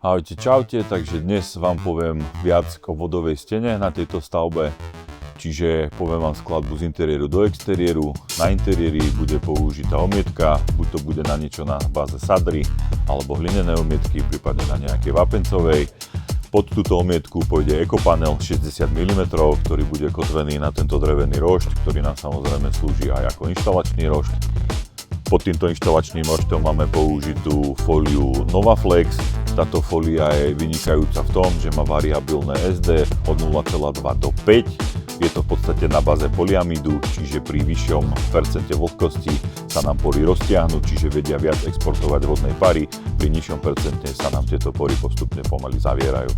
Ahojte, čaute, takže dnes vám poviem viac o vodovej stene na tejto stavbe. Čiže poviem vám skladbu z interiéru do exteriéru. Na interiéri bude použitá omietka, buď to bude na niečo na báze sadry, alebo hlinené omietky, prípadne na nejakej vápencovej. Pod túto omietku pôjde ekopanel 60 mm, ktorý bude kotvený na tento drevený rošt, ktorý nám samozrejme slúži aj ako inštalačný rošt. Pod týmto inštalačným roštom máme použitú fóliu Novaflex. Táto fólia je vynikajúca v tom, že má variabilné SD od 0,2 do 5. Je to v podstate na báze polyamidu, čiže pri vyššom percente vlhkosti sa nám pory roztiahnu, čiže vedia viac exportovať vodnej pary. Pri nižšom percente sa nám tieto pory postupne pomaly zavierajú.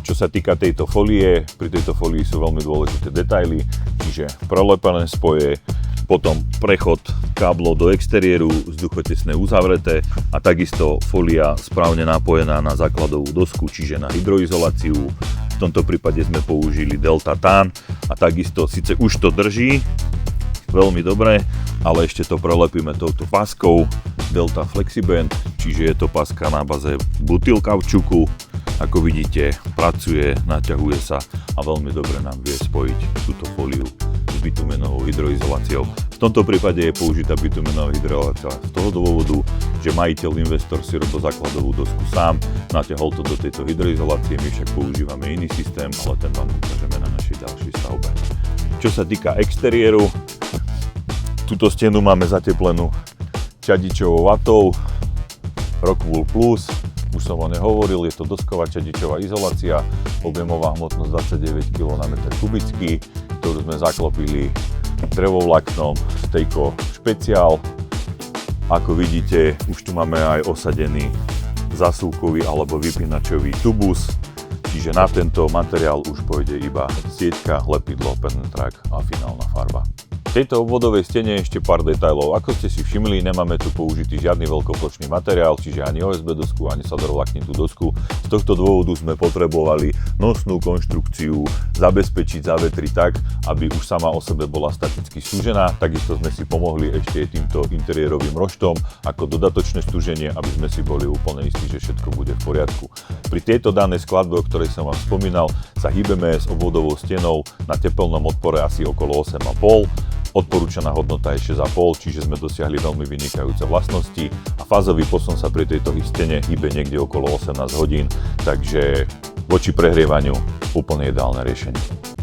Čo sa týka tejto fólie, pri tejto fólii sú veľmi dôležité detaily, čiže prelepené spoje, potom prechod káblov do exteriéru, vzduchotesné uzavreté a takisto fólia správne napojená na základovú dosku, čiže na hydroizoláciu. V tomto prípade sme použili Delta Tan a takisto síce už to drží veľmi dobre, ale ešte to prelepíme touto páskou Delta Flexiband, čiže je to páska na baze butyl kaučuku. Ako vidíte, pracuje, naťahuje sa a veľmi dobre nám vie spojiť túto fóliu s bitumenovou hydroizoláciou. V tomto prípade je použitá bitumenová hydroizolácia z toho dôvodu, že majiteľ, investor si robil základovú dosku sám, natiahol to do tejto hydroizolácie, my však používame iný systém, ale ten vám ukážeme na našej ďalšej stavbe. Čo sa týka exteriéru, túto stenu máme zateplenú čadičovou vatou Rockwool Plus. Už som o nej hovoril, je to dosková čadičová izolácia, objemová hmotnosť 29 kg na meter kubický, ktorú sme zaklopili drevovláknom Stejko špeciál. Ako vidíte, už tu máme aj osadený zasúkový alebo vypínačový tubus, čiže na tento materiál už pôjde iba sieťka, lepidlo, penetrak a finálna farba. V tejto obvodovej stene ešte pár detailov. Ako ste si všimli, nemáme tu použitý žiadny veľkoplošný materiál, čiže ani OSB dosku, ani sadrovláknitú dosku. Z tohto dôvodu sme potrebovali nosnú konštrukciu zabezpečiť, zavetriť tak, aby už sama o sebe bola staticky stúžená. Takisto sme si pomohli ešte týmto interiérovým roštom ako dodatočné stúženie, aby sme si boli úplne istí, že všetko bude v poriadku. Pri tejto danej skladbe, o ktorej som vám spomínal, sa hýbeme s obvodovou stenou na tepelnom odpore asi okolo 8,5. Odporúčaná hodnota je 6,5, čiže sme dosiahli veľmi vynikajúce vlastnosti a fázový posun sa pri tejto stene hýbe niekde okolo 18 hodín, takže voči prehrievaniu úplne ideálne riešenie.